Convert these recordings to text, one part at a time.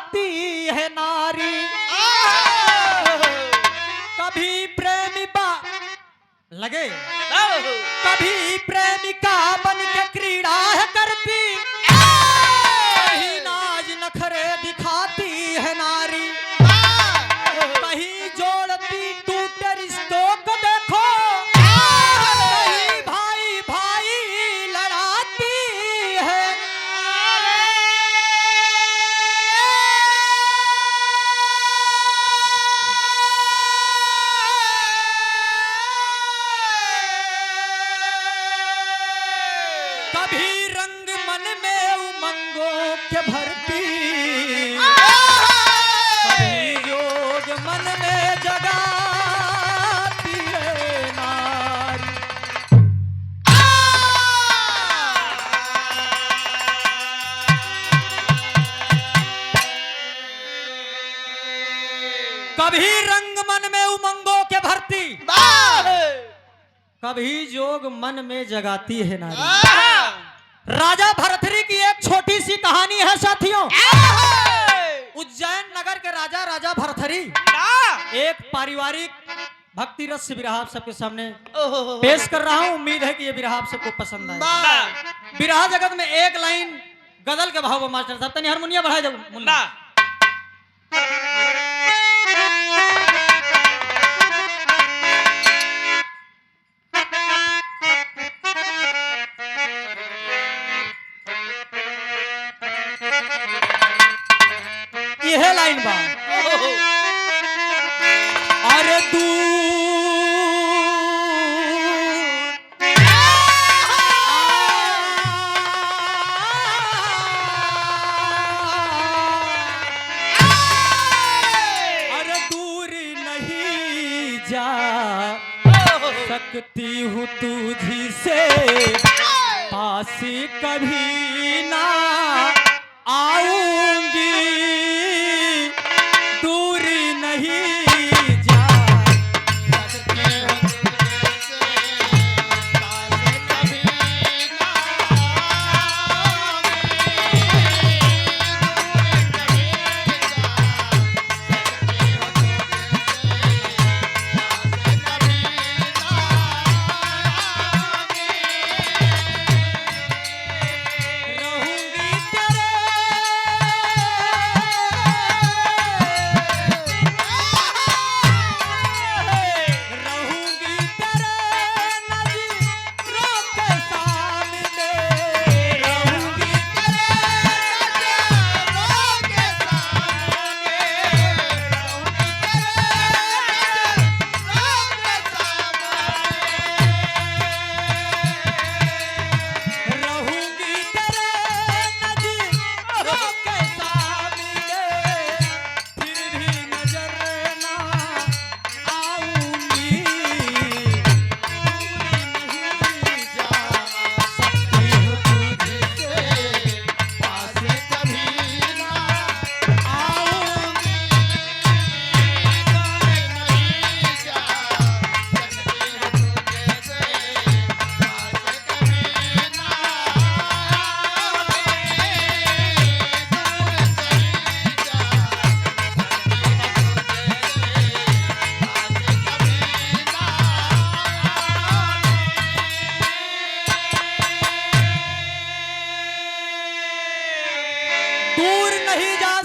जगाती है नारी। कभी प्रेमी लगे कभी प्रेमिका बन के क्रीड़ा है करती, कहीं नाज नखरे दिखाती है नारी। कहीं जोड़ती टूटे रिश्तों को देखो, कहीं भाई भाई लड़ाती है। कभी रंग मन में उमंगों के भरती, कभी जोग मन में जगाती है नारी। कभी रंग मन में उमंगों के भरती, कभी जोग मन में जगाती है नारी। राजा भरथरी की एक छोटी सी कहानी है साथियों। उज्जैन नगर के राजा भरथरी एक पारिवारिक भक्ति रस विरह आप सबके सामने पेश कर रहा हूं। उम्मीद है कि ये विरह आप सबको पसंद आए। विरह जगत में एक लाइन गजल के भाव मास्टर साहब तनी हारमोनिया बढ़ाए दो मुन्ना। यह लाइन बा अरे दूर नहीं जा सकती हूँ तुझी से, पास कभी ना आऊंगी। दूर नहीं जा सकती हूँ तुझसे, पास कभी ना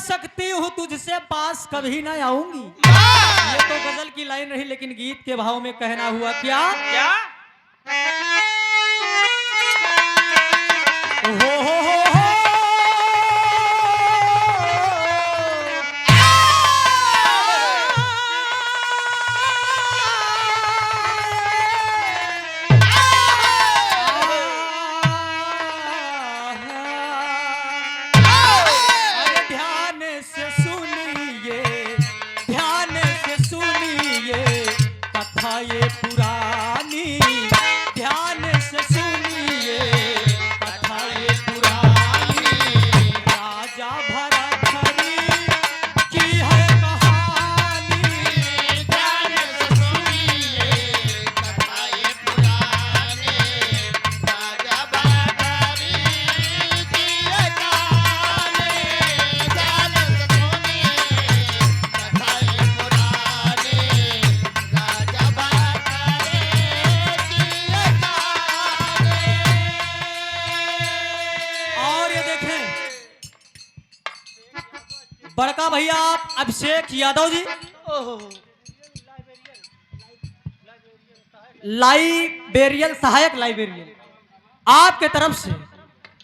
सकती हूँ तुझसे, पास कभी ना आऊंगी। ये तो गजल की लाइन रही, लेकिन गीत के भाव में कहना हुआ क्या क्या ये पुरानी ध्यान बड़का भैया आप अभिषेक यादव जी, लाइब्रेरियन, सहायक लाइब्रेरियन, आपके तरफ से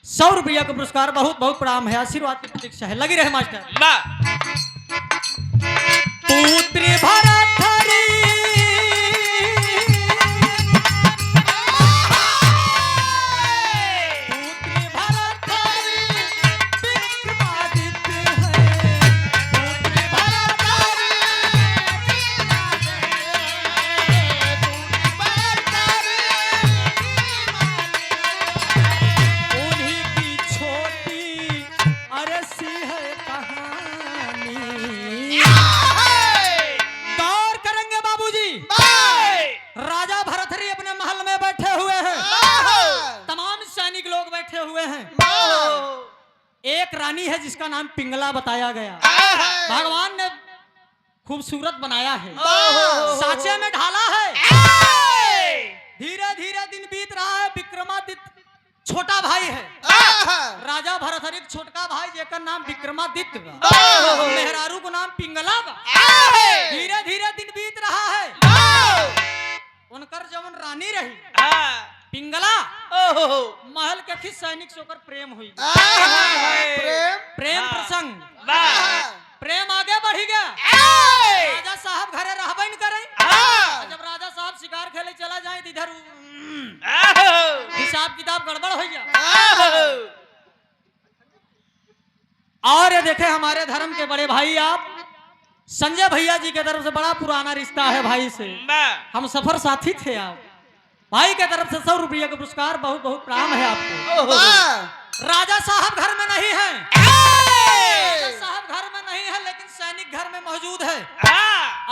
100 रुपया का पुरस्कार, बहुत बहुत प्रणाम है, आशीर्वाद की प्रतीक्षा है। लगी रहे मास्टर। पुत्र भरथरी एक रानी है जिसका नाम पिंगला बताया गया। भगवान ने खूबसूरत बनाया है, साँचे में ढाला है। धीरे धीरे दिन बीत रहा है। विक्रमादित्य छोटा भाई है, राजा भरथरी छोटका भाई जेकर नाम विक्रमादित्य बा, मेहरारू को नाम पिंगला बा। धीरे धीरे दिन बीत रहा है। उनकर जवन रानी रही पिंगला, महल के खिस सैनिक से होकर प्रेम हुई। प्रेम प्रसंग, प्रेम आगे बढ़ी गया। राजा साहब घरे रहबे न करे। जब राजा साहब शिकार खेले चला जाए इधर हिसाब किताब गड़बड़ हो गया। और देखे हमारे धर्म के बड़े भाई आप संजय भैया जी के तरफ से बड़ा पुराना रिश्ता है भाई से, हम सफर साथी थे। आप भाई के तरफ से 100 रुपया का पुरस्कार, बहुत बहुत प्रणाम है आपको। राजा साहब घर में नहीं है, राजा साहब घर में नहीं है, लेकिन सैनिक घर में मौजूद है।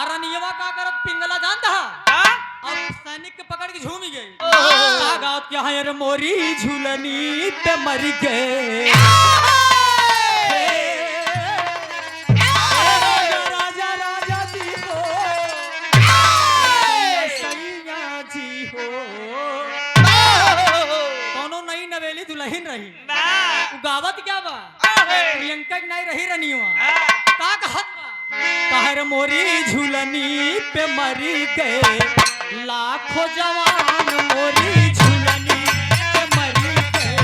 अरनियवा का कर पिंगला जानता है, अब सैनिक के पकड़ के झूम गई। गाँव क्या है रे मोरी झूलनी पे मर गए। राजा राजा जी हो, सैया जी हो, दोनों नई नवेली दुल्हन रही। गावत क्या बा, प्रियंका की नहीं रही रनियवा का कहत कहर मोरी झूलनी पे मरी गए लाखों जवान, मोरी झूलनी पे मरी गए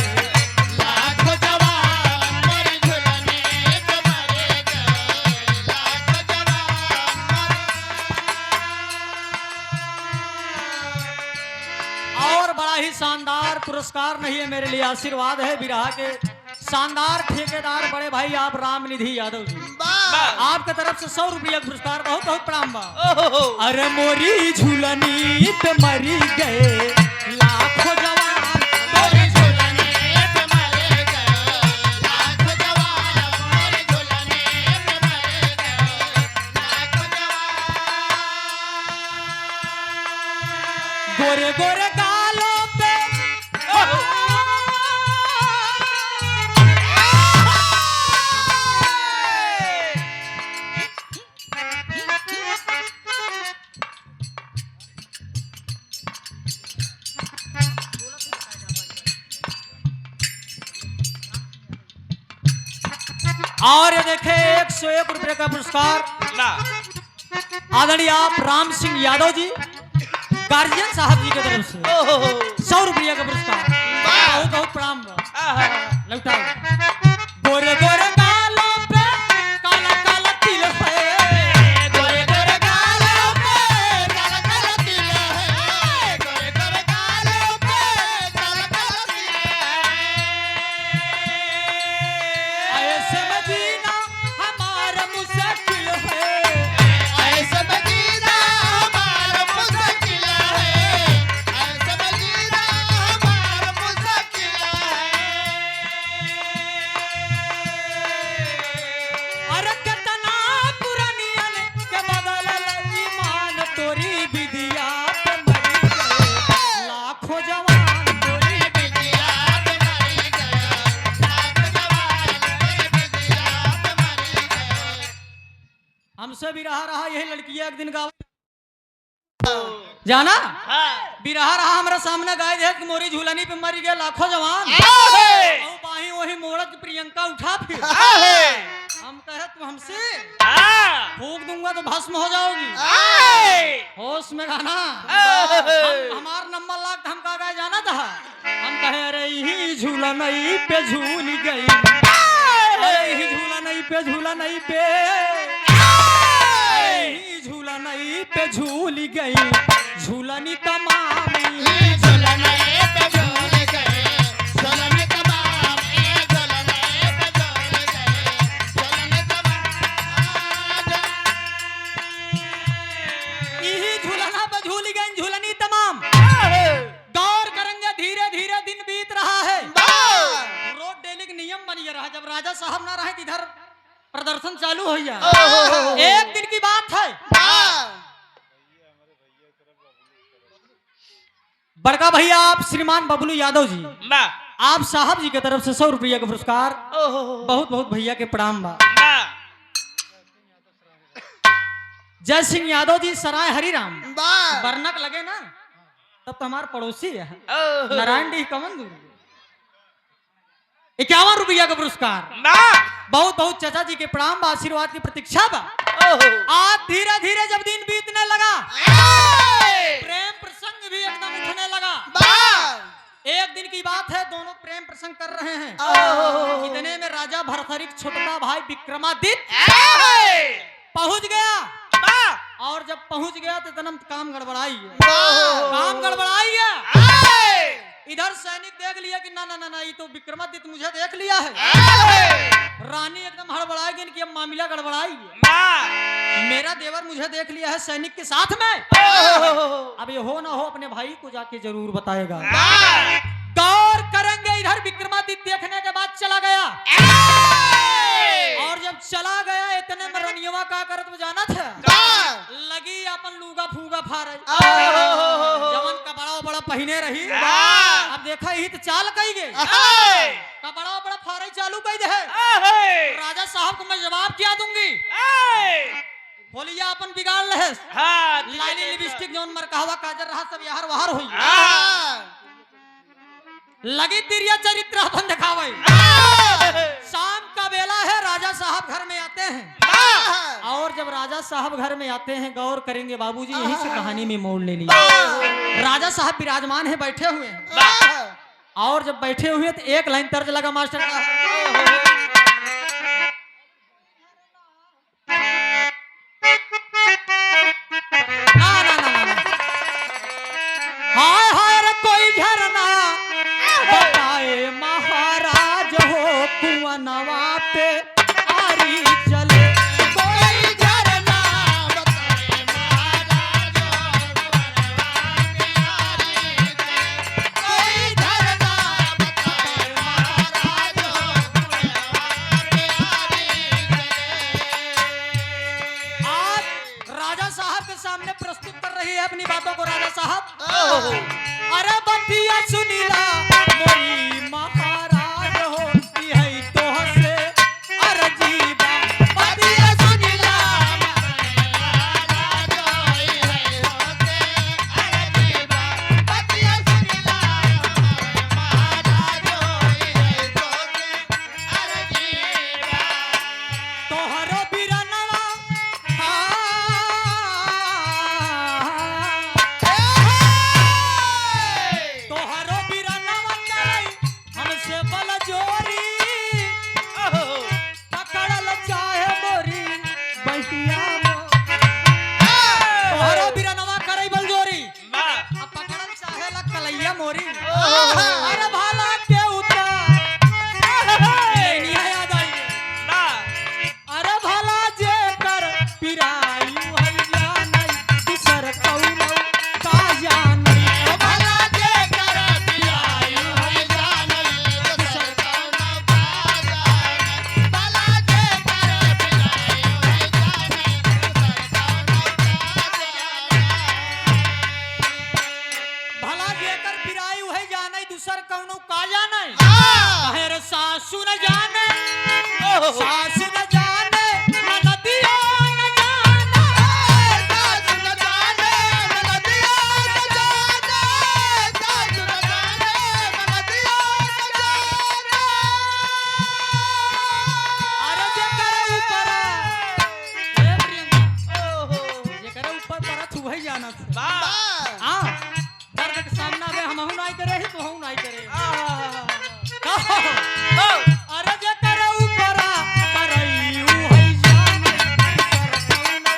लाखों जवान, मोरी झूलनी पे मरी गए लाखों जवान। और बड़ा ही शानदार पुरस्कार नहीं है मेरे लिए, आशीर्वाद है बिरहा के शानदार ठेकेदार बड़े भाई आप रामनिधि यादव जी, आपके तरफ से 100 रुपया पुरस्कार, बहुत बहुत प्रणाम बा। अरे मोरी झूलनी पे मरी गए लाखों जवान, मोरी झूलनी पे मरी गए लाखों जवान, मोरी झूलनी पे मरी गए लाखों जवान। गोरे गोरे गालों पे और ये देखे 101 रुपये का पुरस्कार आदरणीय आप राम सिंह यादव जी गार्जियन साहब जी की तरफ से 100 रुपये का पुरस्कार, बहुत बहुत प्रणाम लौटा। गोरे गोरे गालों पे काला काला तिल है, गोरे गोरे गालों पे काला काला तिल है, गोरे गोरे गालों पे काला काला तिल है। ऐसे में जीना हमारा मुश्किल है, ऐसे में जीना हमारा मुश्किल है, ऐसे में जीना हमारा मुश्किल है। अरे कितना पुरानियन के बदल ईमान तोरी बिदिया पे मरी गए लाखों जवान, तोरी बिदिया पे मरी गए लाखों जवान, तोरी बिदिया पे मरी गए। हमसे भी रहा यही लड़की एक दिन गाँव जाना बिरहा रहा हमारा सामने गाय देख मोरी झूलनी पे मरी गए लाखों जवान, बाही वही मोड़त प्रियंका उठा फिर हम कहे तू हमसे हाँ। फूक दूंगा तो भस्म हो जाओगी। होश में गाना हमार नंबर लाग हम का गाय जाना था। हम कहे अरे ही झूला नहीं पे झूल गई, अरे ही झूला नहीं पे झूला नहीं पे, ही झूला नहीं पे झूल गई, झूलनी तमाम जब राजा साहब ना रहे इधर प्रदर्शन चालू हो गया। एक दिन की बात है, बड़का भैया आप श्रीमान बबलू यादव जी, आप साहब जी की तरफ से 100 रुपया का पुरस्कार। बहुत बहुत भैया के प्रणाम बा। जय सिंह यादव जी सराय हरिराम बरनक लगे ना, तब तो हमारे पड़ोसी है नारायण डी कमन दूर। 51 रुपया का पुरस्कार। बहुत बहुत चाचा जी के प्रणाम बा, आशीर्वाद की प्रतीक्षा बा। आज धीरे धीरे जब दिन बीतने लगा, प्रेम प्रसंग भी एकदम उठने लगा। एक दिन की बात है, दोनों प्रेम प्रसंग कर रहे हैं। इतने में राजा भरथरी छोटा भाई विक्रमादित्य पहुंच गया। और जब पहुंच गया तो तनम काम गड़बड़ाई है, काम गड़बड़ाई है। इधर सैनिक देख लिया कि ना ना ना ना ये तो विक्रमादित्य मुझे देख लिया है। रानी एकदम हड़बड़ाएगी कि अब मामला गड़बड़ाई है, मेरा देवर मुझे देख लिया है सैनिक के साथ में। अब ये हो ना हो अपने भाई को जाके जरूर बताएगा। गौर करेंगे, इधर विक्रमादित्य देखने के बाद चला गया। और जब चला गया इतने में रनियवा का करत जाना था, लगी अपन लूगा फूगा फारे जवन का बड़ा बड़ा पहने रही। अब देखा ही तो चाल कही गई, का बड़ा बड़ा फारे चालू कही दे। राजा साहब को मैं जवाब क्या दूंगी, बोलिया अपन बिगाड़ ले। लाली लिपस्टिक जौन मरकावा काजर रहा सब यार वहार हुई, लगी तिरिया चरित्र अपन दिखावे। शाम का बेला है, राजा साहब घर में आते हैं। और जब राजा साहब घर में आते हैं, गौर करेंगे बाबूजी, यहीं से कहानी में मोड़ ले लिया। राजा साहब विराजमान है, बैठे हुए हैं। और जब बैठे हुए तो एक लाइन तर्ज लगा मास्टर का, हाय हाय रे कोई झरना बताए महाराज हो, कुआनवा पे आरी चले। कोई झरना बताए महाराज हो, कोई झरना बताए महाराज हो। आज राजा साहब के सामने प्रस्तुत कर रही है अपनी बातों को राजा साहब। अरे बतिया सुनीला मोरी महाराज हो, यही तो हसे अरजीबा। बतिया सुनीला महाराज हो, यही तो हसे अरजीबा। बतिया सुनीला महाराज हो, यही तो हसे अरजीबा। तोहरो बिरनवा तोहरो बिरनवा चले, हम मेहनत से। हाँ दर्द के सामना में हम नहीं करे ही तो हम नहीं करे। अरे जे करे ऊपरा करई ऊ है जाने सरकौन आ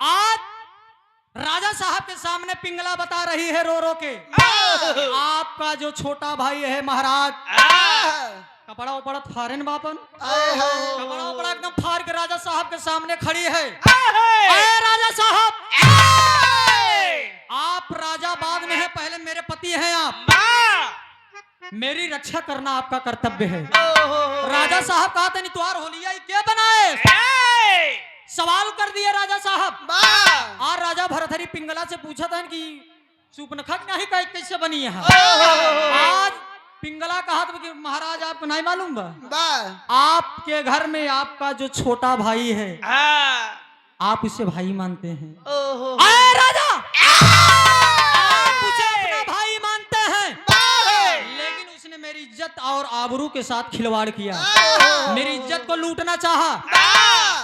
आज राजा साहब के सामने पिंगला बता रही है रो रो के, आपका जो छोटा भाई है महाराज कपड़ा उपड़ा फारेन बापन, कपड़ा उपड़ा एकदम फाड़ के राजा साहब के सामने खड़ी है। अरे राजा साहब आप राजा बाद में है, पहले मेरे पति हैं आप, मेरी रक्षा करना आपका कर्तव्य है। राजा साहब कहा था नितवार होलिया क्या बनाए, सवाल कर दिए राजा साहब। और राजा भरथरी पिंगला से पूछा था कि सुपनखा नहीं कैसे बनी है। आज पिंगला कहा था कि महाराज आपको नहीं मालूम बा, आपके घर में आपका जो छोटा भाई है आप उसे भाई मानते हैं। अरे राजा आप उसे अपना भाई मानते हैं, लेकिन उसने मेरी इज्जत और आबरू के साथ खिलवाड़ किया, मेरी इज्जत को लूटना चाहा।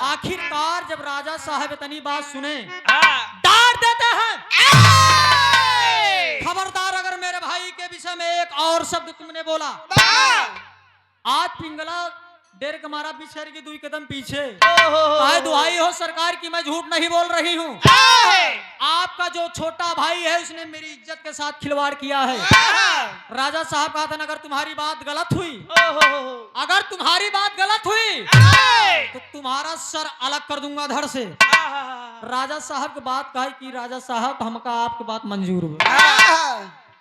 आखिरकार जब राजा साहब इतनी बात सुने डांट देते हैं, खबरदार अगर मेरे भाई के विषय में एक और शब्द तुमने बोला। आज पिंगला डेर के मारा बिछड़ के 2 कदम पीछे, चाहे दुहाई हो सरकार की मैं झूठ नहीं बोल रही हूँ। आपका जो छोटा भाई है उसने मेरी इज्जत के साथ खिलवाड़ किया है। राजा साहब कहा था अगर तुम्हारी बात गलत हुई, अगर तुम्हारी बात गलत हुई तो तुम्हारा सर अलग कर दूंगा धड़ से। राजा साहब की बात कही कि राजा साहब हमका आपकी बात मंजूर है।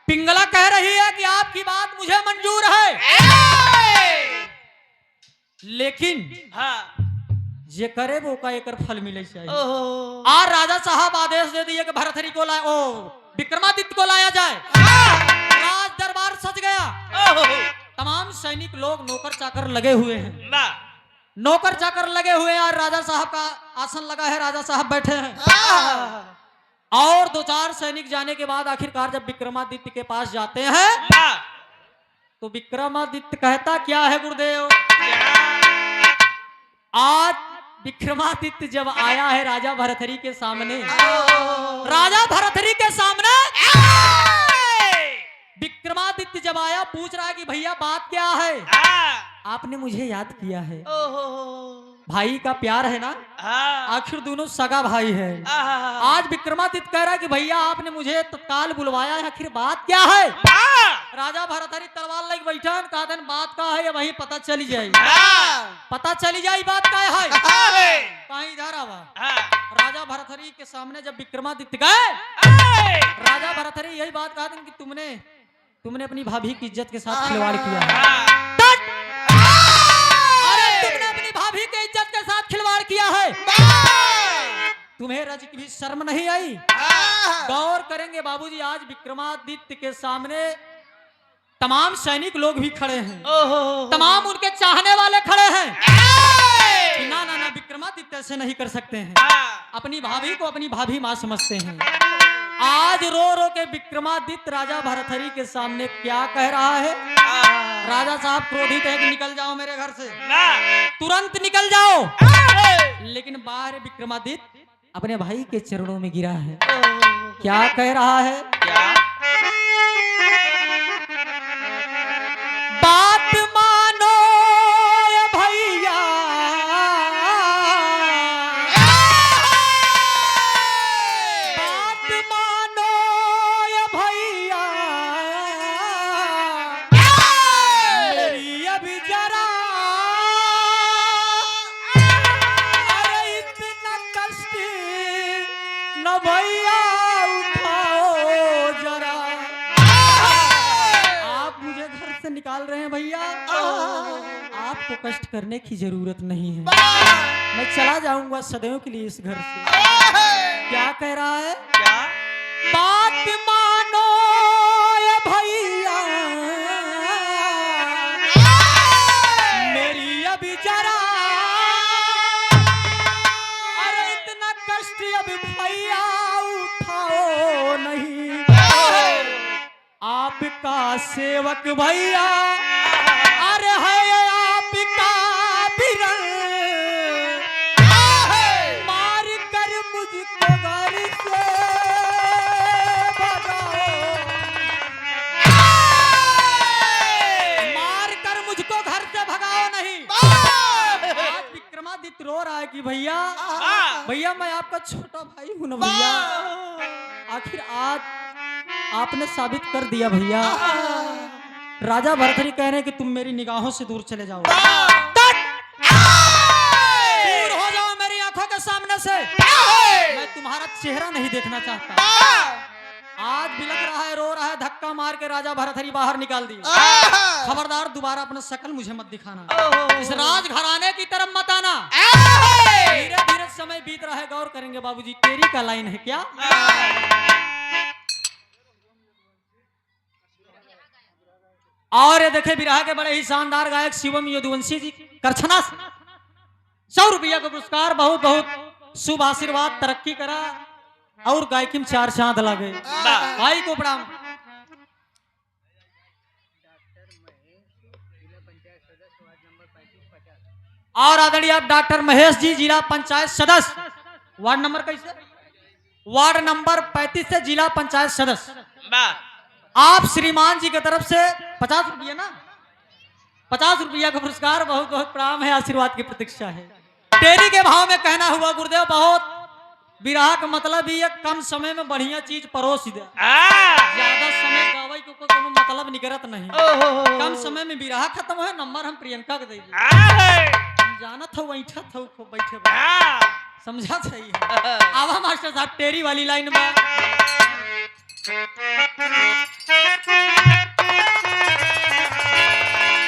पिंगला कह रही है कि आपकी बात मुझे मंजूर है, लेकिन जे करे वो का एक फल मिले चाहिए। और राजा साहब आदेश दे दिए कि भरथरी को लाए, विक्रमादित्य को लाया जाए। राज दरबार सज गया, तमाम सैनिक लोग नौकर चाकर लगे हुए हैं, नौकर चाकर लगे हुए हैं। और राजा साहब का आसन लगा है, राजा साहब बैठे हैं। और 2-4 सैनिक जाने के बाद आखिरकार जब विक्रमादित्य के पास जाते हैं तो विक्रमादित्य कहता क्या है गुरुदेव। आज विक्रमादित्य जब आया है राजा भरथरी के सामने, राजा भरथरी के सामने विक्रमादित्य जब आया पूछ रहा है कि भैया बात क्या है, आपने मुझे याद किया है, भाई का प्यार है ना, आखिर दोनों सगा भाई है। आज विक्रमादित्य कह रहा है कि भैया आपने मुझे तत्काल बुलवाया है, आखिर बात क्या है। राजा भरथरी तलवार लेके बैठा, कहा बात का है वही पता चली जाए, पता चली जाए बात का है। कहीं इधर आवा। राजा भरथरी के सामने जब विक्रमादित्य गए, राजा भरथरी यही बात कहा कि तुमने अपनी भाभी की इज्जत के साथ खिलवाड़ किया है। तुमने अपनी भाभी की इज्जत के साथ खिलवाड़ किया है, तुम्हें रज की भी शर्म नहीं आई। गौर करेंगे बाबूजी, आज विक्रमादित्य के सामने तमाम सैनिक लोग भी खड़े हैं, तमाम उनके चाहने वाले खड़े हैं। ना ना ना विक्रमादित्य ऐसे नहीं कर सकते हैं, अपनी भाभी को अपनी भाभी मां समझते हैं। आज रो रो के विक्रमादित्य राजा भरथरी के सामने क्या कह रहा है। राजा साहब क्रोधित है कि निकल जाओ मेरे घर से, तुरंत निकल जाओ। लेकिन बाहर विक्रमादित्य अपने भाई के चरणों में गिरा है। क्या कह रहा है, बात मानो भैया, बात मानो भैया, मेरी अभी जरा, अरे इतना कष्ट न भैया उठाओ जरा। आप मुझे घर से निकाल रहे हैं भैया, आपको कष्ट करने की जरूरत नहीं है, मैं चला जाऊंगा सदैव के लिए इस घर से। क्या कह रहा है, बात मानो भैया, मेरी अभी जरा, अरे इतना कष्ट अब भैया उठाओ नहीं, आपका सेवक भैया अरे है आपका बिरंग मार कर मुझको घर से भगाओ, मार कर मुझको घर से भगाओ नहीं। आज विक्रमादित्य रो रहा है कि भैया भैया मैं आपका छोटा भाई हूं ना भैया, आखिर आज आपने साबित कर दिया भैया। राजा भरथरी कह रहे हैं कि तुम मेरी निगाहों से दूर चले जाओ, दूर हो जाओ मेरी आंखों के सामने से, मैं तुम्हारा चेहरा नहीं देखना चाहता। आज बिलख रहा है, रो रहा है, धक्का मार के राजा भरथरी बाहर निकाल दी। खबरदार दोबारा अपना शकल मुझे मत दिखाना, इस राज घराने की तरफ मत आना। धीरे धीरे समय बीत रहा है, गौर करेंगे बाबूजी। तेरी का लाइन है क्या? और ये देखे बिरहा के बड़े ही शानदार गायक शिवम यदुवंशी जी करछना 100 रुपया का पुरस्कार, बहुत बहुत शुभ आशीर्वाद, तरक्की करा और गायकी में 4 चांद लगे। भाई को प्रणाम। और आदरणीय आप डॉक्टर महेश जी, जिला पंचायत सदस्य, वार्ड नंबर कैसे? वार्ड नंबर 35 से जिला पंचायत सदस्य। आप श्रीमान जी की तरफ से 50 रुपया ना, 50 रुपया का पुरस्कार, बहुत बहुत प्रणाम है, आशीर्वाद की प्रतीक्षा है। तेरी के भाव में कहना हुआ गुरुदेव, बहुत बिरहा का मतलब ही कम समय में बढ़िया चीज परोस दे। ज्यादा समय गावे को कोनो मतलब निकरत नहीं, कम समय में बिरहा खत्म हो। नंबर हम प्रियंका के दे दी, जानत हो बैठा था खूब बैठे समझा सही है। आवा मास्टर साहब तेरी वाली लाइन में।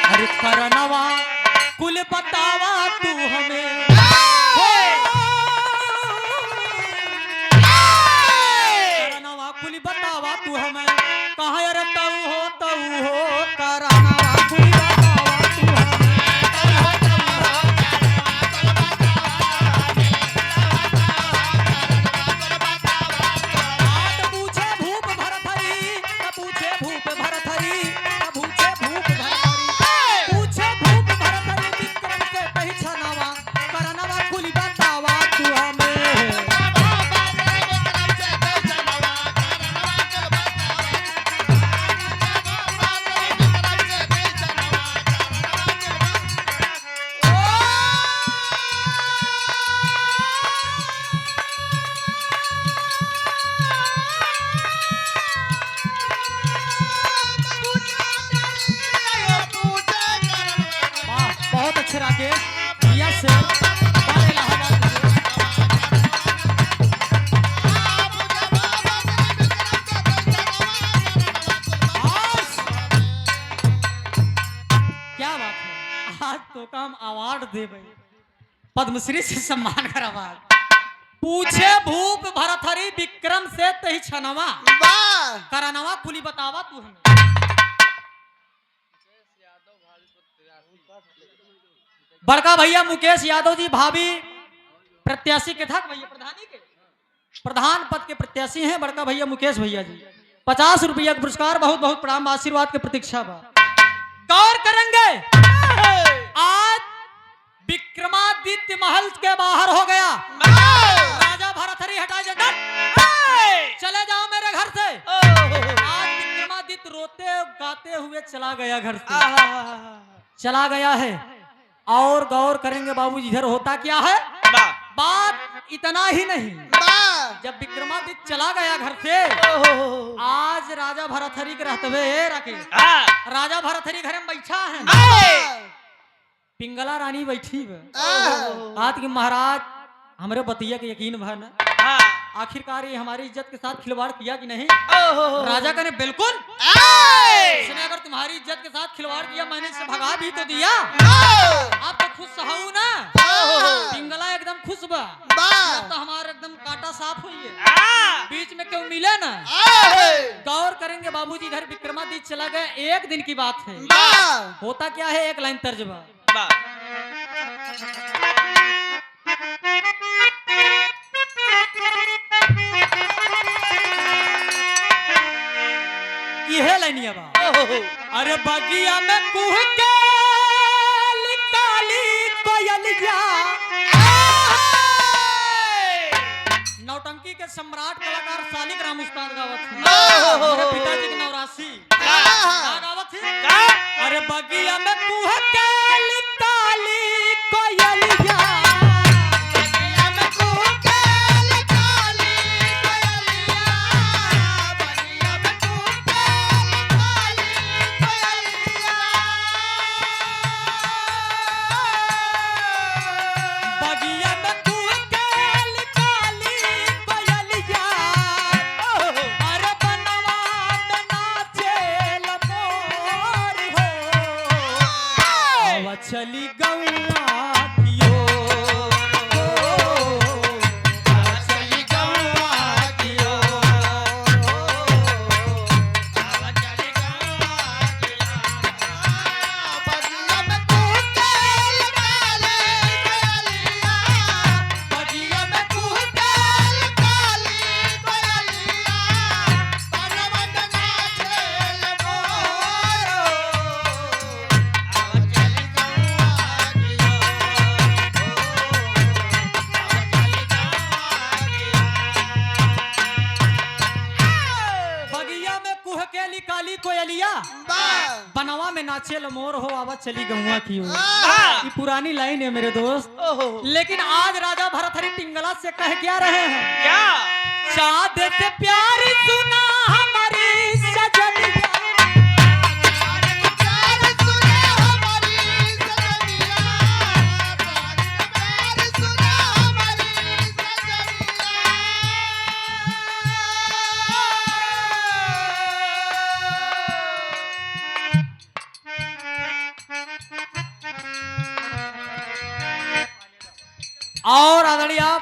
अरे करनवा कुल बतावा तू हमें, करनवा कुल बतावा तू हमें, कहाँ अरे तऊ हो करनवा कुल बतावा तू हमें। अवार्ड दे पद्मश्री से सम्मान करवा। पूछे भूप भरथरी विक्रम से तही छनवा, करनवा कुली बतावा तू हमें। बड़का भैया मुकेश यादव जी भाभी प्रत्याशी के था भैया, प्रधानी के प्रधान पद के प्रत्याशी हैं बड़का भैया मुकेश भैया जी। 50 रुपया का पुरस्कार, बहुत बहुत प्रणाम, आशीर्वाद की प्रतीक्षा बा। गौर करेंगे आज विक्रमादित्य महल के बाहर हो गया, राजा भरथरी हटा जाकर चले जाओ मेरे घर से। आज विक्रमादित्य रोते गाते हुए चला गया घर से, चला गया है। और गौर करेंगे बाबूजी इधर होता क्या है। बात इतना ही नहीं, जब विक्रमादित्य चला गया घर से, आज राजा भरथरी के रहते हुए रखे, राजा भरथरी घर में बैठा है, पिंगला रानी बैठी बात की महाराज हमारे बतिया के यकीन भर न, आखिरकार ये हमारी इज्जत के साथ खिलवाड़ किया कि नहीं। राजा कहने बिल्कुल, उसने अगर तुम्हारी इज्जत के साथ खिलवाड़ किया मैंने इसे भगा भी तो दिया। आप तो खुश सहू ना, पिंगला एकदम खुश बा, तो हमारा एकदम काटा साफ हुई है, बीच में क्यों मिले ना। गौर करेंगे बाबूजी इधर विक्रमादित्य चला गया, एक दिन की बात है। होता क्या है, एक लाइन तर्जबा। यह लाइनिया बा, अरे बगिया में कुह के कोयलिया। नौटंकी के सम्राट कलाकार सालिक राम उस्ताद गावत थे। मेरे पिताजी के नवरासी गावत थे। अरे बगिया में कुह के लिकाली कोयलिया। चली गौआ की ओर, चली गौआ की ओर, चली गौआ की ओर। बगिया में कुह के लिकाली कोयलिया, बगिया में कुह के लिकाली कोयलिया, बनवा में नाचेल मोर। काली कोयलिया बनवा में नाचे मोर हो आवत चली गौआ की ओर। ये पुरानी लाइन है मेरे दोस्त, लेकिन आज राजा भरथरी पिंगला से कह क्या रहे हैं? क्या चाँद से प्यार सुना हमारी सजनिया। और आदरणीय आप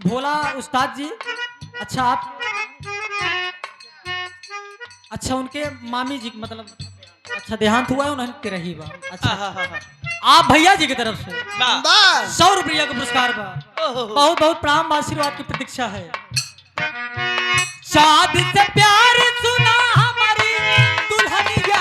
भोला उस्ताद जी, अच्छा आप अच्छा उनके मामी जी मतलब अच्छा देहांत हुआ है उन्होंने रही बा। अच्छा आप भैया जी की तरफ से 100 रुपया का पुरस्कार बा। बहुत बहुत प्राण आशीर्वाद की प्रतीक्षा है। चाँद से प्यार सुना हमारी दुल्हनिया।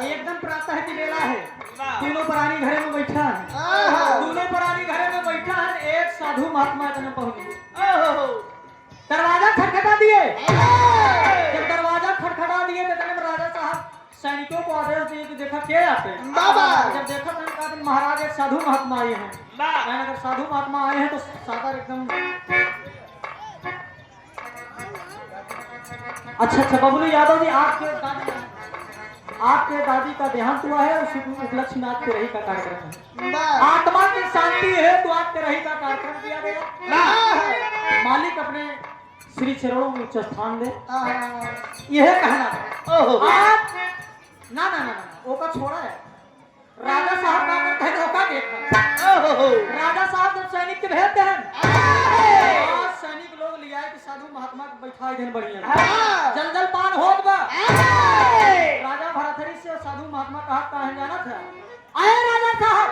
एकदम प्रातः की बेला है। तीनों प्राणी घरे में बैठा है। दोनों प्राणी घरे में बैठा है। एक साधु महात्मा जन पहुंचे, दरवाजा खटखटा दिए। जब दरवाजा खटखटा दिए तो राजा साहब सैनिकों को आदेश दिए कि देखा के आते बाबा। जब देखा तो कहा महाराज एक साधु महात्मा आए हैं। अगर साधु महात्मा आए हैं तो सागर एकदम अच्छा बबलू यादव जी आपके दादी का देहांत हुआ है। उसी उपलक्ष्य में आज तेरही का कार्यक्रम है। आत्मा की शांति है तो आज तेरही का कार्यक्रम किया गया। मालिक अपने श्री चरणों में उच्च स्थान दे। यह कहना आप ना ना ना वो का छोड़ा है। राजा साहब का करते हैं धोखा देखा। राजा साहब जब सैनिक के भेजते हैं आज सैनिक लोग लिया कि साधु महात्मा को बैठाए दिन बढ़िया जल पान होत बा। राजा भरथरी से साधु महात्मा कहा है जाना था। आए राजा साहब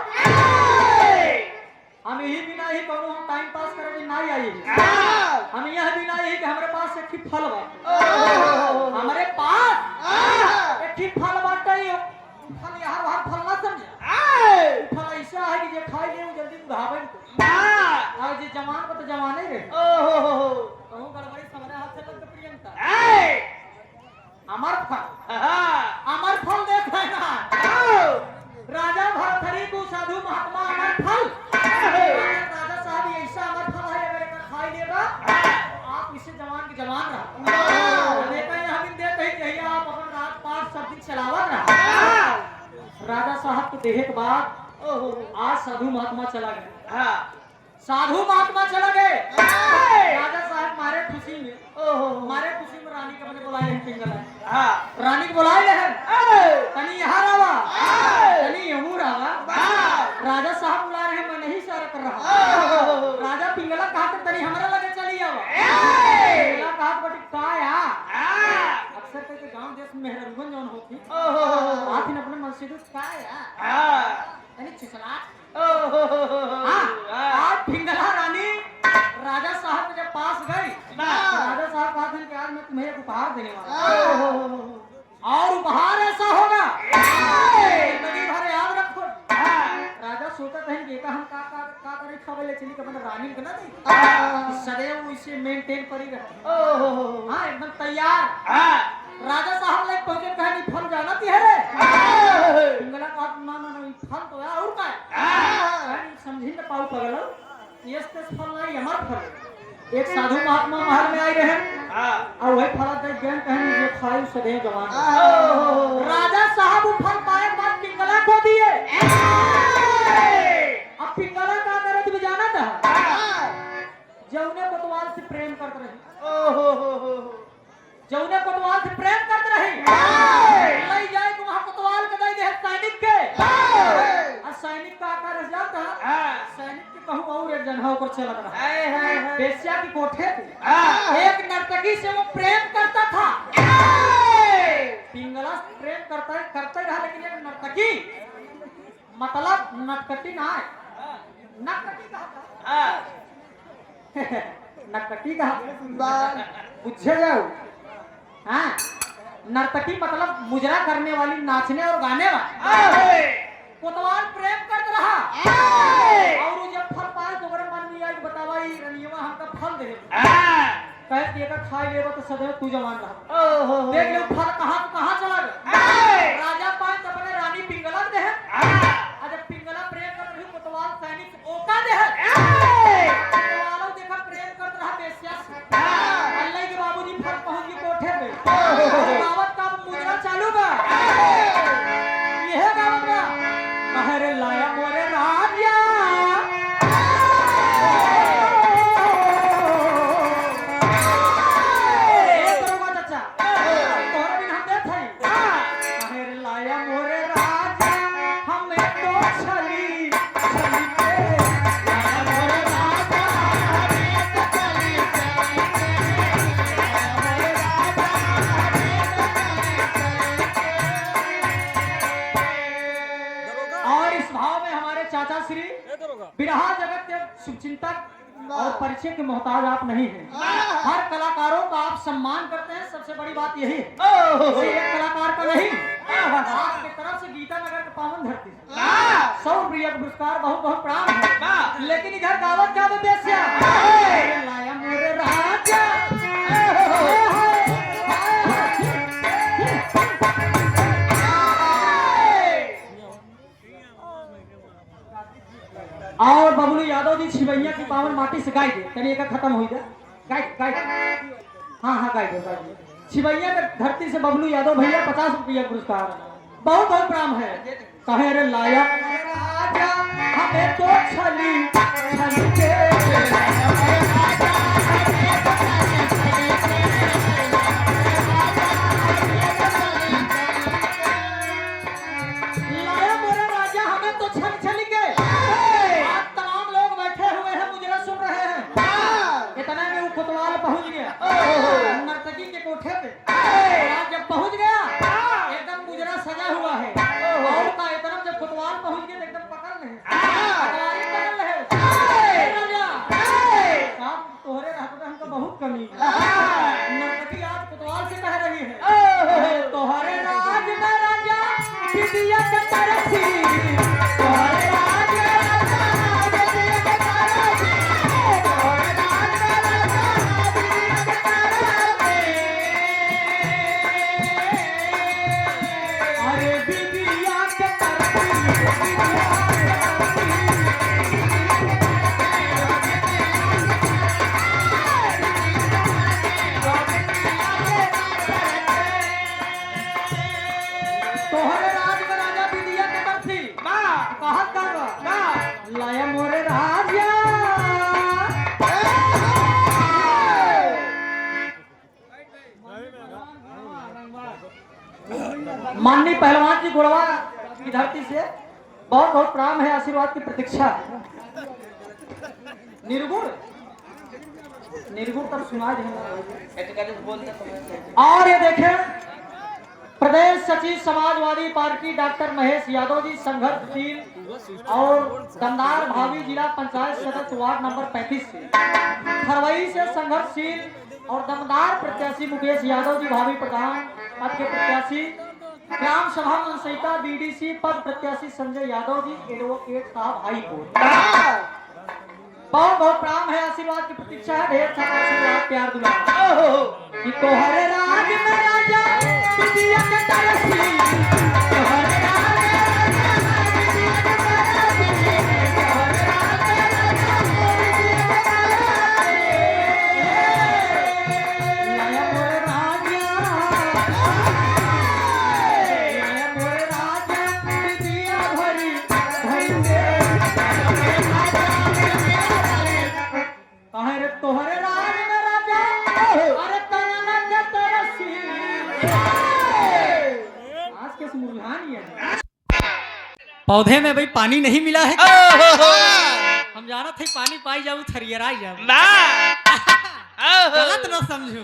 हम यही बिना ही करो हम टाइम पास करेंगे ना आई। हम यह बिना यही कि हमारे पास एक फल बा। हमारे पास एक फल बाटे फल यहाँ वहाँ फल ना समझा। फल ऐसा है कि जे खाई ले जल्दी बुढ़ावे और जे जवान को तो जवाने रे कहूं गड़बड़ी समझे हाथ से लग प्रियंका अमर फल देख ना। राजा भरथरी को साधु महात्मा अमर फल राजा साहब को देखे के बाद आज साधु महात्मा चला गया। साधु महात्मा चला गए। राजा साहब मारे खुशी में रानी के अपने बुलाए हैं पिंगला। रानी को बुलाए हैं तनी यहाँ रहा तनी यमू रहा। राजा साहब बुला रहे हैं, मैं नहीं इशारा कर रहा। राजा पिंगला कहा तो तनी हमारा लगे चली आवा। पिंगला कहा बटी का या अक्सर करके गांव देश में मेहरबन जौन होती आखिर अपने मस्जिद का या तनी छिसला। आज पिंगला रानी राजा साहब के जब पास गई, राजा साहब कहा था कि आज मैं तुम्हें एक उपहार देने वाला और उपहार ऐसा होगा जिंदगी भर याद रखो। राजा सोचता था कि हम का करे खबले चली के अपने रानी के ना दी सदैव इसे मेंटेन करी रहे। हां एकदम तैयार। राजा साहब ले पहुंचे कहनी फल जाना थी है रे। पिंगला का ना फल तो यार और का कहनी समझी न पाऊ पगल ये फल नहीं हमार फल। एक साधु महात्मा महल में आई रहे और वही फल देख गए कहनी ये खाई सदैव जवान। राजा साहब वो फल पाए बाद पिंगला को दिए। अब पिंगला का करे तुम जाना था जौने कोतवाल से प्रेम करते रहे। जौने कोतवाल से प्रेम करते रही लई जाए तो वहां कोतवाल के दई दे सैनिक के और सैनिक का आकार रह जाता। सैनिक के कहूं और एक जन होकर चला रहा बेश्या की कोठे पे एक नर्तकी से वो प्रेम करता था। पिंगला प्रेम करता रहा लेकिन एक नर्तकी मतलब नटकटी ना है नटकटी कहा नटकटी कहा पूछे जाओ। हाँ नर्तकी मतलब मुजरा करने वाली नाचने और गाने वाली। कोतवाल प्रेम करता रहा और जब फल पाए तो मन में आई बतावा रनियवा हमका फल दे कहे कि एका खाई लेबो तो सदैव तू जवान रह। देख लो फल कहां चला गया। राजा पाए तो अपने रानी पिंगला दे है और जब पिंगला प्रेम कर रही कोतवाल सैनिक ओका दे है। कोतवालों देखा प्रेम करता रहा बेश्या से। अल्लाह के बाबूजी फल पहुंच गए कोठे पे। गावत का मुजरा चालू बा यह गावत बा कहरे लाया मोरे राजा बिरहा जगत के शुभचिंतक और परिचय के मोहताज आप नहीं हैं। हर कलाकारों का आप सम्मान करते हैं, सबसे बड़ी बात यही है। एक कलाकार का नहीं आपकी तरफ से गीता नगर के पावन धरती 100 रुपया पुरस्कार बहुत बहुत प्रणाम है। लेकिन इधर दावत क्या बेस्या लाया मेरे राजा और बबलू यादव जी छिवैया की पावन माटी से गाय दे चलिए का खत्म हो जाए गाय हाँ गाय दो छिवैया के धरती से बबलू यादव भैया 50 रुपया पुरस्कार बहुत बहुत प्रणाम है। कहे रे लाया राजा हमें तो छली छली के लाया मोरे राजा हमें तो छल छल के। कोतवाल पहुंच गया नर्तकी के कोठे पे। जब पहुंच गया एकदम मुजरा सजा हुआ है और का इतना जब कोतवाल पहुंच गया एकदम पकड़ रहे तोहरे रहते हमको बहुत कमी। नर्तकी आज कोतवाल से कह रही है तोहरे राज में राजा बिटिया के तरसी तोहरे राज में राजा बिटिया के तरसी कहा लाया मोरे राजा माननीय पहलवान जी गुड़वा की धरती से बहुत बहुत प्रणाम है, आशीर्वाद की प्रतीक्षा। निर्गुण निर्गुण तब सुना और ये देखें प्रदेश सचिव समाजवादी पार्टी डॉक्टर महेश यादव जी संघर्षशील और दमदार भावी जिला पंचायत सदस्य वार्ड नंबर 35 से फरवरी से संघर्षशील और दमदार प्रत्याशी मुकेश यादव जी भावी प्रधान पद के प्रत्याशी, ग्राम सभा मनसहिता बीडीसी पद प्रत्याशी संजय यादव जी एडवोकेट साहब हाई कोर्ट। बहुत बहुत प्रणाम है, आशीर्वाद की प्रतीक्षा है, ढेर सारा आशीर्वाद प्यार दुलार कि तोहरे राज में राजा बिटिया के तरसी तोहरे तोहरे राज में राजा अरे तना के तरसी आज के मुरझान है। पौधे में भाई पानी नहीं मिला है हम जाना थे पानी पाई जाऊं थरियराई जाऊं गलत न समझू।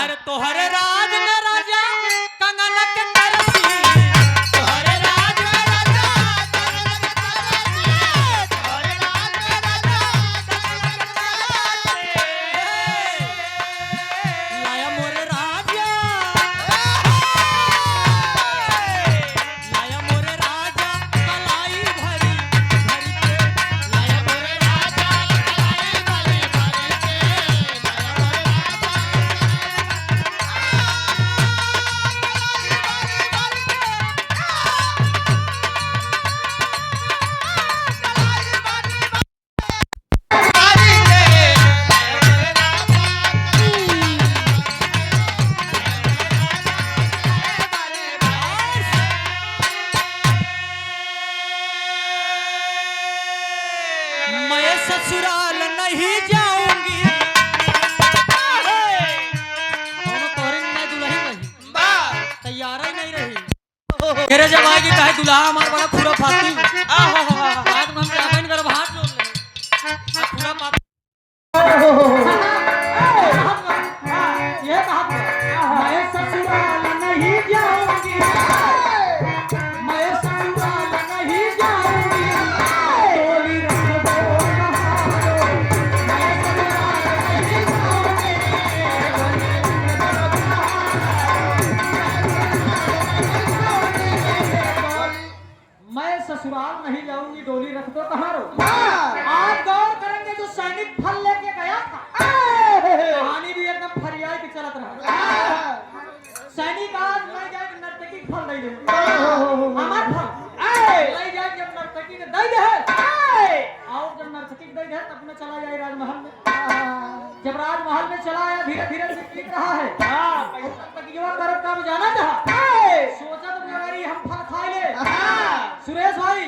अरे तोहरे राज में राजा कंगन के तरसी तोहरे राज में राजा कंगन के तरसी तोहरे राज में राजा लाया मोरे राजा लाया मोरे राजा कलाई भरी भरी के लाया मोरे राजा कलाई भरी भरी के लाया मोरे मैं ससुराल नहीं जाऊंगी तैयार ही नहीं रही तेरे जब आएगी कहे दुल्हा हमारा बड़ा पूरा फाती आज हम जाबन कर हाथ जोड़ ले पूरा फाती ये कहा मैं ससुराल नहीं जाऊंगी मैं ससुराल नहीं जाऊंगी टोली रख दो मैं ससुराल नहीं जाऊंगी डोली रख दो कहाँ रो। आप गौर करेंगे जो सैनिक फल लेके गया था कहानी भी एकदम फरियाई के चलत रहा। सैनिक आज नहीं जाए नर्तकी फल नहीं दे हमार फल नहीं जाए जब नर्तकी ने दे दे और जब नर्तकी दे दे तब में चला जाए राजमहल में। जब राजमहल में चला आया धीरे धीरे से सीख रहा है नर्तकियों तरफ का जाना था सोचा तो मेरी हम फल खाए ले सुरेश भाई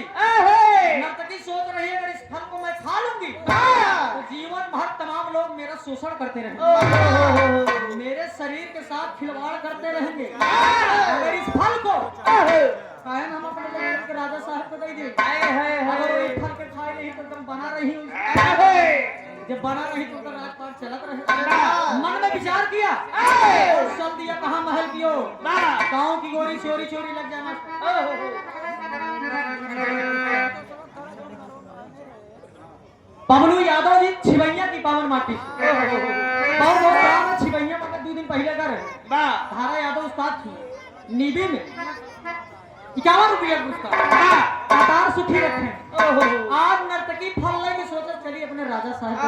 नर्तकी सोच रही है अगर इस फल को मैं खा लूंगी तो जीवन भर तमाम लोग मेरा शोषण करते रहेंगे मेरे शरीर के साथ खिलवाड़ करते रहेंगे। अगर इस फल को कहे हम अपने लोग के राजा साहब को दे दे अगर वो फल के खाए नहीं तो तुम बना रही हो जब बना रही तो राजपाट चलत रहे। मन में विचार किया और सब दिया कहाँ महल की ओर गाँव की गोरी चोरी चोरी लग जाना। पवनू यादव जी छिवैया की पावन माटी बहुत बहुत काम है छिवैया मतलब 2 दिन पहले कर धारा यादव उस्ताद थी नीबी में 51 रुपया पुरस्कार सुखी रखे। आज नर्तकी फल लेके सोचा चलिए अपने राजा साहब को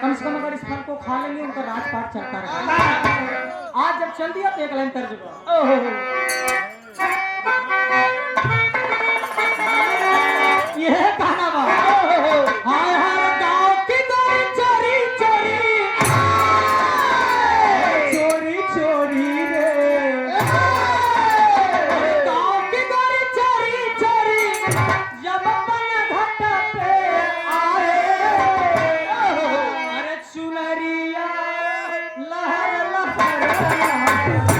कम से कम अगर इस फल को खा लेंगे उनका राजपाट चलता रहेगा। आज जब चल दिया तो एक लाइन तर्जुमा यह कहना हाय हाय गाँव की गोरी चोरी चोरी चोरी चोरी रे गाँव की गोरी चोरी चोरी जब मन घट पे आए अरे चुनरिया लहर लहर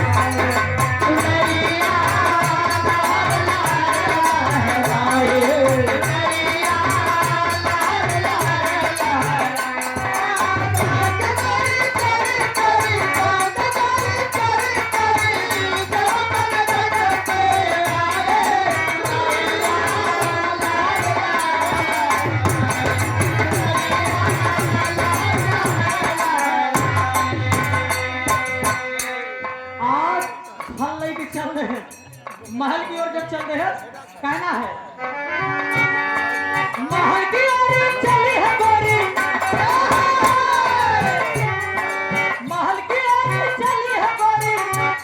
महल की ओर जब चल रहे हैं कहना है महल की ओर चली है गोरी महल की ओर चली है गोरी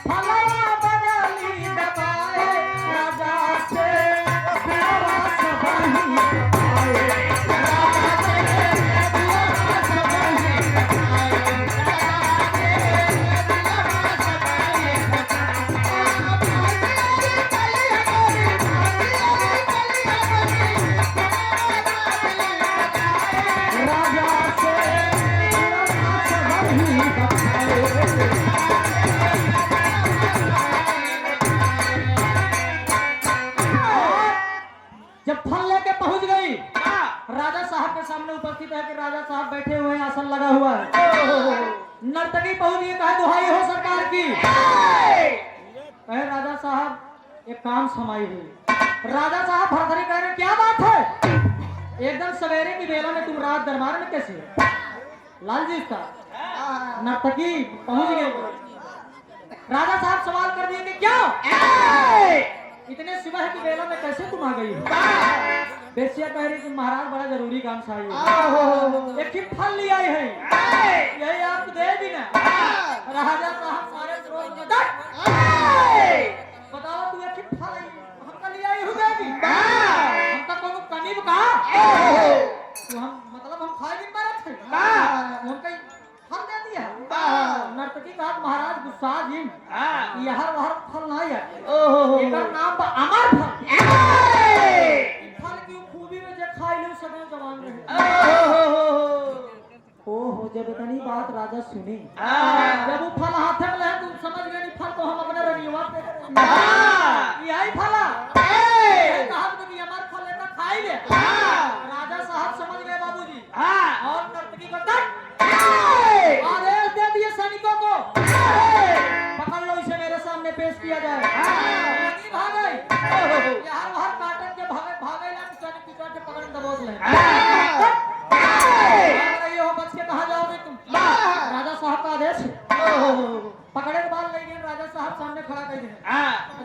फलवा बदली दबाए राजा से प्यारा सबही आए राजा से प्यारा सबही जब फल लेके पहुंच गई राजा साहब के सामने उपस्थित है कि राजा साहब बैठे हुए हैं आसन लगा हुआ है नर्तकी पहुंच गई कहे दुहाई हो सरकार की कहे राजा साहब एक काम समाई हुई राजा साहब भरथरी कह रहे क्या बात है एकदम सवेरे की बेला में तुम रात दरबार में कैसे लाल जी का नर्तकी पहुंच गई राजा साहब सवाल कर दिए कि क्या इतने सुबह की बेला में कैसे तुम आ गई बेसिया कह रही कि महाराज बड़ा जरूरी काम से आई है एक ही फल ले आए हैं यही आपको दे भी ना राजा साहब सारे बताओ तू एक ही फल हमका ले आई हो बेबी हमका कोनो कमी बका तो हम मतलब हम खाए भी मारा थे हमका फल दे दिया नर्तकी कहा महाराज गुस्सा जी यहर वहर फल नहीं है एकर नाम बा अमर फल की खूबी में जे खाई ले सदा जवान रहे ओहो जब इतनी बात राजा सुनी जब वो फल हाथ में ले तुम समझ गए फल तो हम अपने रनिवा पे यही फला कहा कि अमर फल है तो खाई ले राजा साहब समझ गए बाबूजी और नर्तकी को तक आदेश दे दिए सैनिकों को पकड़ लो इसे मेरे सामने पेश किया जाए नहीं भाग गई यार बाहर काटन के भागे ला सैनिक पिछड़ के पकड़ दबोच ले ये हो बच के कहां जाओगे तुम राजा साहब का आदेश पकड़े के बाद ले गए राजा साहब सामने खड़ा कर दिए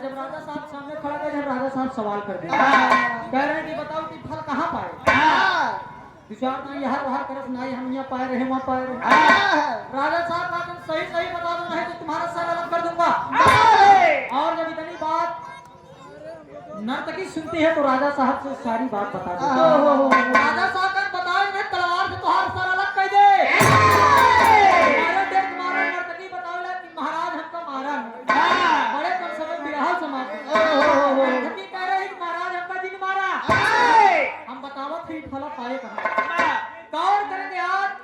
जब राजा साहब सामने खड़ा कर दिए राजा साहब सवाल कर दिए कह रहे हैं कि बताओ कि फल कहां पाए विचार में यह वहां करस नहीं हम यहाँ पाए रहे वहां पाए रहे राजा साहब का तुम सही सही बता दो नहीं तो तुम्हारा सर अलग कर दूंगा और जब इतनी बात नर्तकी सुनती है तो राजा साहब से सारी बात बता दो राजा साहब का बताए मैं तलवार से तुम्हारा सर अलग कर दे तुम्हारा नर्तकी बताओ कि महाराज हमको मारा बड़े कम समय विरह समाप्त नर्तकी कह रहे कि महाराज हमका दिन मारा हम बतावत ही फल पाए कहां गौर करेंगे आप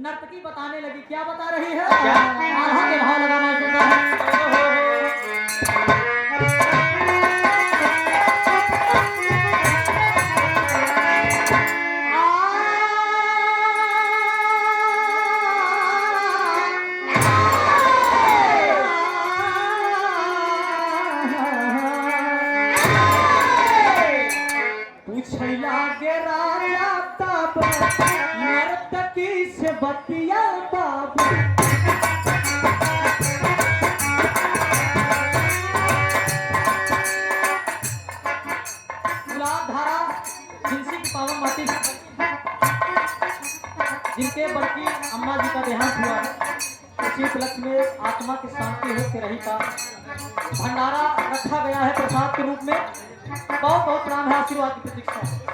नर्तकी बताने लगी क्या बता रही है आधा के भाव लगाना सुनता है नर्तकी से बतिया बाबू धारा जिनसी की पावन माटी जिनके बड़की अम्मा जी का देहांत हुआ उसी उपलक्ष्य में आत्मा की शांति हो के रही का भंडारा रखा गया है प्रसाद के रूप में बहुत बहुत प्रणाम है आशीर्वाद की प्रतीक्षा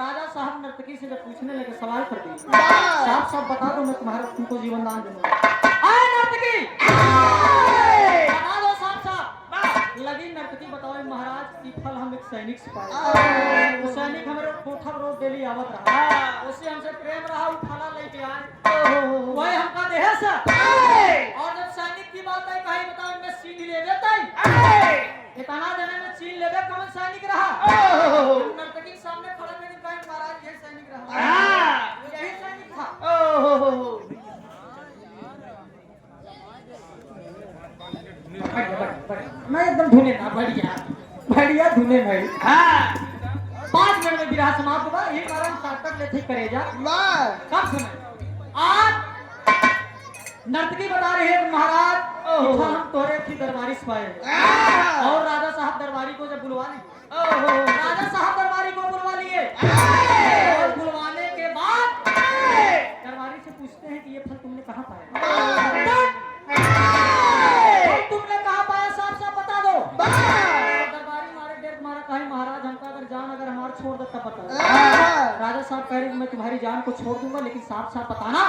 राजा साहब नर्तकी से जब पूछने लगे, सवाल कर दिए, साफ साफ बता दो, मैं तुम्हारा तुमको जीवन दान दूंगा। आए नर्तकी, बता दो साफ साफ। लगी नर्तकी बताओ महाराज की फल हम एक सैनिक से पाए। वो सैनिक हमारे कोठा रोज डेली आवत रहा, उससे हमसे प्रेम रहा, उठाला लेके आए, वही हमका देह से। और जब सैनिक की बात आई, कहीं बताओ मैं सीन लेवे तई, इतना देने में चीन लेवे कौन सैनिक रहा। नर्तकी के सामने खड़ा करके कहीं महाराज यही सैनिक रहा, यही सैनिक था। मैं एकदम धुने ना बढ़िया बढ़िया धुने भाई। 5 मिनट में विराह समाप्त हुआ, यही कारण सार्थक लेथे करेजा। कब सुने आज नर्तकी बता रहे हैं महाराज हम तोरे की दरबारी से पाए। और राजा साहब दरबारी को जब बुलवा लिए, राजा साहब दरबारी को बुलवा लिए, और बुलवाने के बाद दरबारी से पूछते हैं कि ये फल तुमने कहाँ पाया, तुमने कहाँ पाया, साफ साफ बता दो। दरबारी मारे डेर मारा, कहे महाराज हमका अगर जान अगर हमारा छोड़ देता पता। राजा साहब कह रहे मैं तुम्हारी जान को छोड़ दूंगा, लेकिन साफ साफ बताना।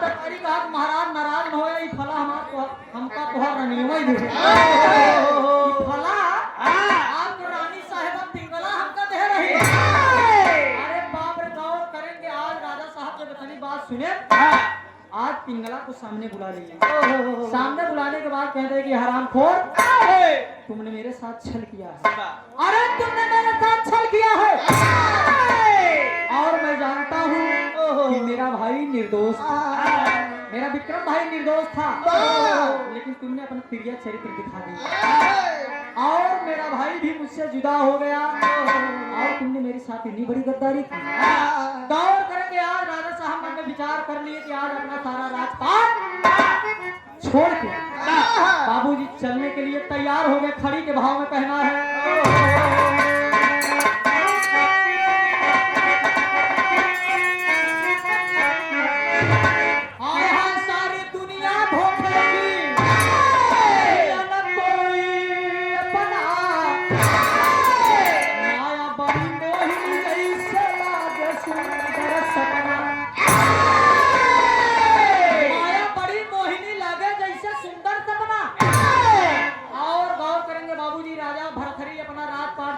दरबारी कहा महाराज नाराज न हो, ये फला हमारा हमका तोहर रनियो ही दे फला आपको रानी साहिबा पिंगला हमका दे रही। अरे बाप रे, गौर करेंगे आज राजा साहब जब इतनी बात सुने, आज पिंगला को सामने बुला लिए। सामने बुलाने के बाद कहते हैं कि हरामखोर तुमने मेरे साथ छल किया है। अरे तुमने मेरे साथ छल किया है, और मैं जानता हूँ कि मेरा भाई निर्दोष था, मेरा विक्रम भाई निर्दोष था, लेकिन तुमने अपना प्रिय चरित्र दिखा दिया, और मेरा भाई भी मुझसे जुदा हो गया, और तुमने मेरे साथ इतनी बड़ी गद्दारी की। गौर करके आज राजा साहब ने विचार कर लिए कि आज अपना सारा राजपाट छोड़ के बाबूजी चलने के लिए तैयार हो गए, खड़ी के भाव में कहना है।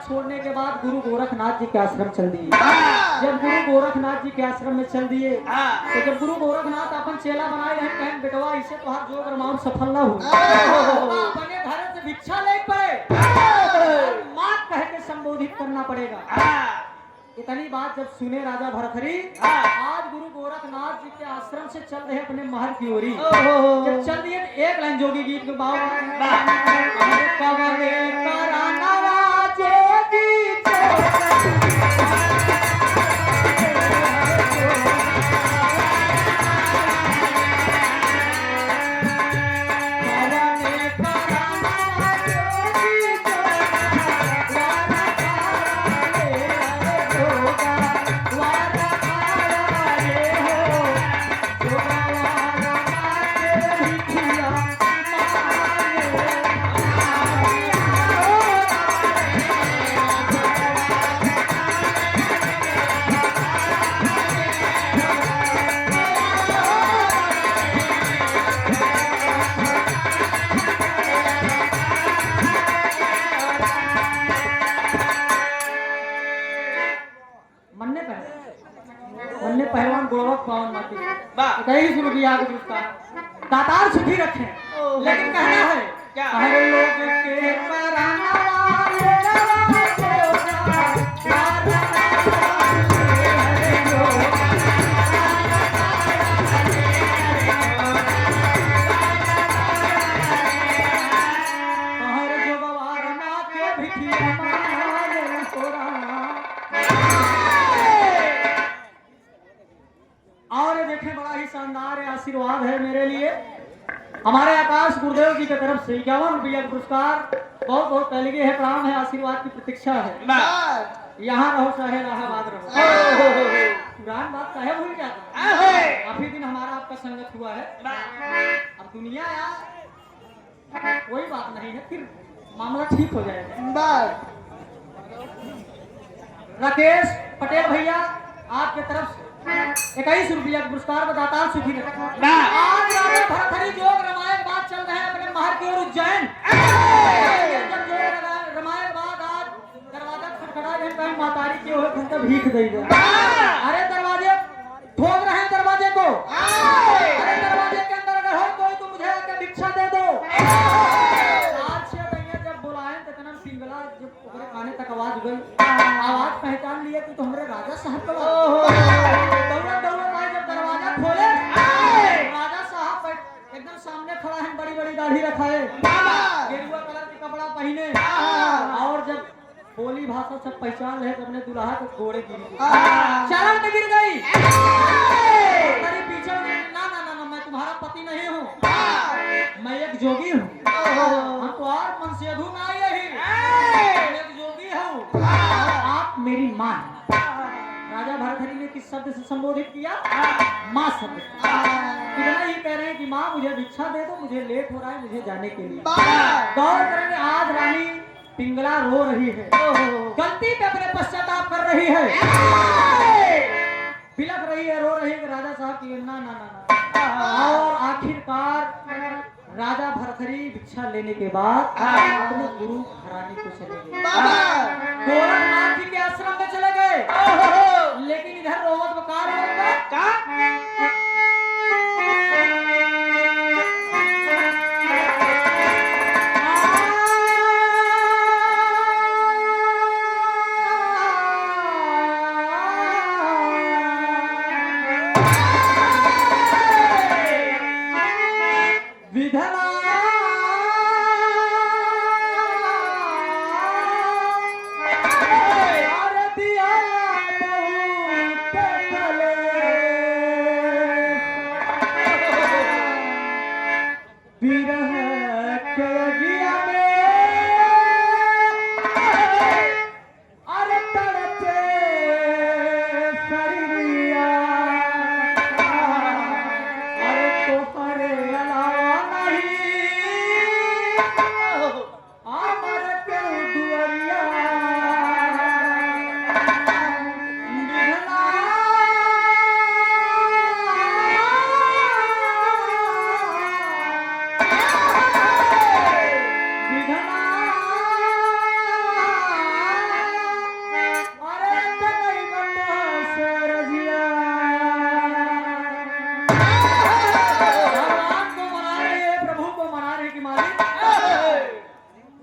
छोड़ने के बाद गुरु गोरखनाथ जी के आश्रम चल दिए। जब गुरु गोरखनाथ जी के आश्रम में चल दिए, तो जब गुरु गोरखनाथ अपन चेला बनाए रहे, कहें बेटवा इसे तो हर जो अरमान सफल ना हो, अपने घर से भिक्षा ले पड़े, माँ कह के संबोधित करना पड़ेगा। इतनी बात जब सुने राजा भरथरी, आज गुरु गोरखनाथ जी के आश्रम से चल रहे अपने महल की ओरी, जब चल दिए एक लाइन जोगी गीत के पहलवान गोरख पावन माटी शुरू किया दातार सुखी रखे, लेकिन कहना है क्या हर लोग के शानदार आशीर्वाद है मेरे लिए हमारे आकाश गुरुदेव जी की तरफ से 51 रुपया पुरस्कार बहुत बहुत पहले है, प्रणाम है, आशीर्वाद की प्रतीक्षा है। यहाँ रहो चाहे इलाहाबाद रहो, पुरान बात चाहे भूल जाता, काफी दिन हमारा आपका संगत हुआ है, अब दुनिया यार कोई बात नहीं है, फिर मामला ठीक हो जाएगा। राकेश पटेल भैया आपके तरफ से 21 रुपया का पुरस्कार बताता सुखी रखा। आज राजा भरथरी जोग रामायण बात चल रहे हैं अपने महल की ओर उज्जैन। जब जोग रामायण बाद आज दरवाजा खटखटा गए कहीं मातारी के ओर घंटा भीख दे गए। अरे दरवाजे ठोक रहे हैं दरवाजे को। अरे दरवाजे के अंदर अगर हो कोई तो मुझे आके भिक्षा दे दो। आज से भैया जब बुलाए तो इतना पिंगला जब ओकरे काने तक आवाज गई, आवाज पहचान लिए कि तो हमरे राजा साहब का दौड़त दौड़त आए। जब दरवाजा खोले राजा साहब एकदम सामने खड़ा है, बड़ी बड़ी दाढ़ी रखा है, गेरुआ कलर के कपड़ा पहने, और जब बोली भाषा सब पहचान रहे तो अपने दुल्हा को घोड़े गिर चरण पे गिर गई। पीछे ना ना ना ना मैं तुम्हारा पति नहीं हूँ, मैं एक जोगी हूँ। हम तो और मन से अधू में आई रही, मैं एक जोगी हूँ, आप मेरी माँ। राजा भरथरी ने किस शब्द से संबोधित किया? माँ शब्द। इतना ही कह रहे हैं कि माँ मुझे भिक्षा दे दो, मुझे लेट हो रहा है, मुझे जाने के लिए। गौर करेंगे आज रानी पिंगला रो रही है, गलती पे अपने पश्चाताप कर रही है, बिलख रही है, रो रही है कि राजा साहब की ना ना ना। और आखिरकार राजा भरथरी भिक्षा लेने के बाद अपने गुरु घराने को चले गए, गोरखनाथ जी के आश्रम में चले गए। लेकिन इधर रोवत बकार होगा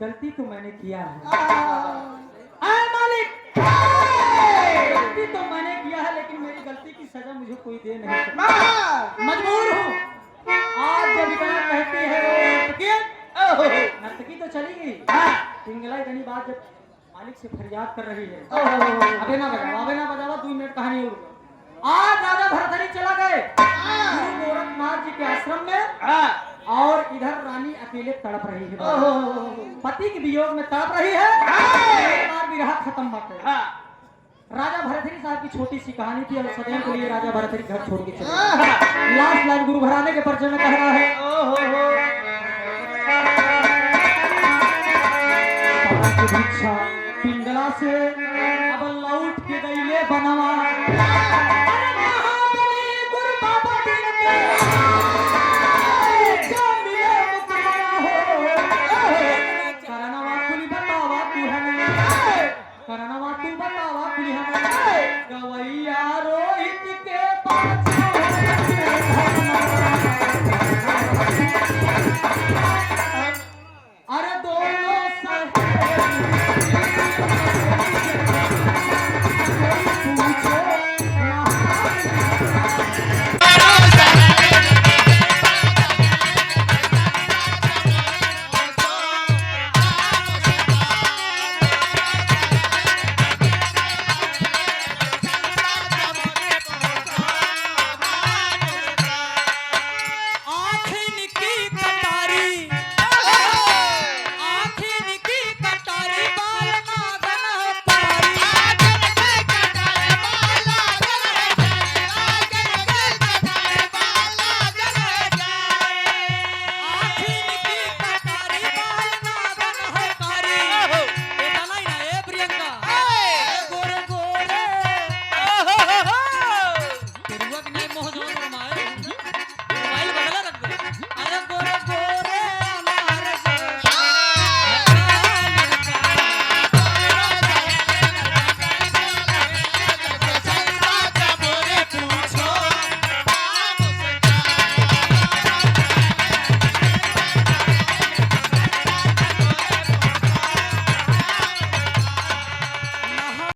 गलती तो मैंने किया है मालिक, गलती तो मैंने किया है, लेकिन मेरी गलती की सजा मुझे कोई दे नहीं सकता, मजबूर हूँ। आज जब इतना कहती है नर्तकी तो चली गई, पिंगला इतनी बात जब मालिक से फरियाद कर रही है, अबे ना बजावा 2 मिनट कहानी और। आज राजा भरथरी चला गए गुरु गोरखनाथ जी के आश्रम में, और इधर रानी अकेले तड़प रही है, पति के वियोग में तड़प रही है। एक बार विरह खत्म मत है। राजा भरथरी साहब की छोटी सी कहानी थी, और सदैव के लिए राजा भरथरी घर छोड़ के चले। लास्ट लाइन गुरु घराने के परिचय में कह रहा है, भिक्षा पिंगला से अब लौट के गईले बनवा।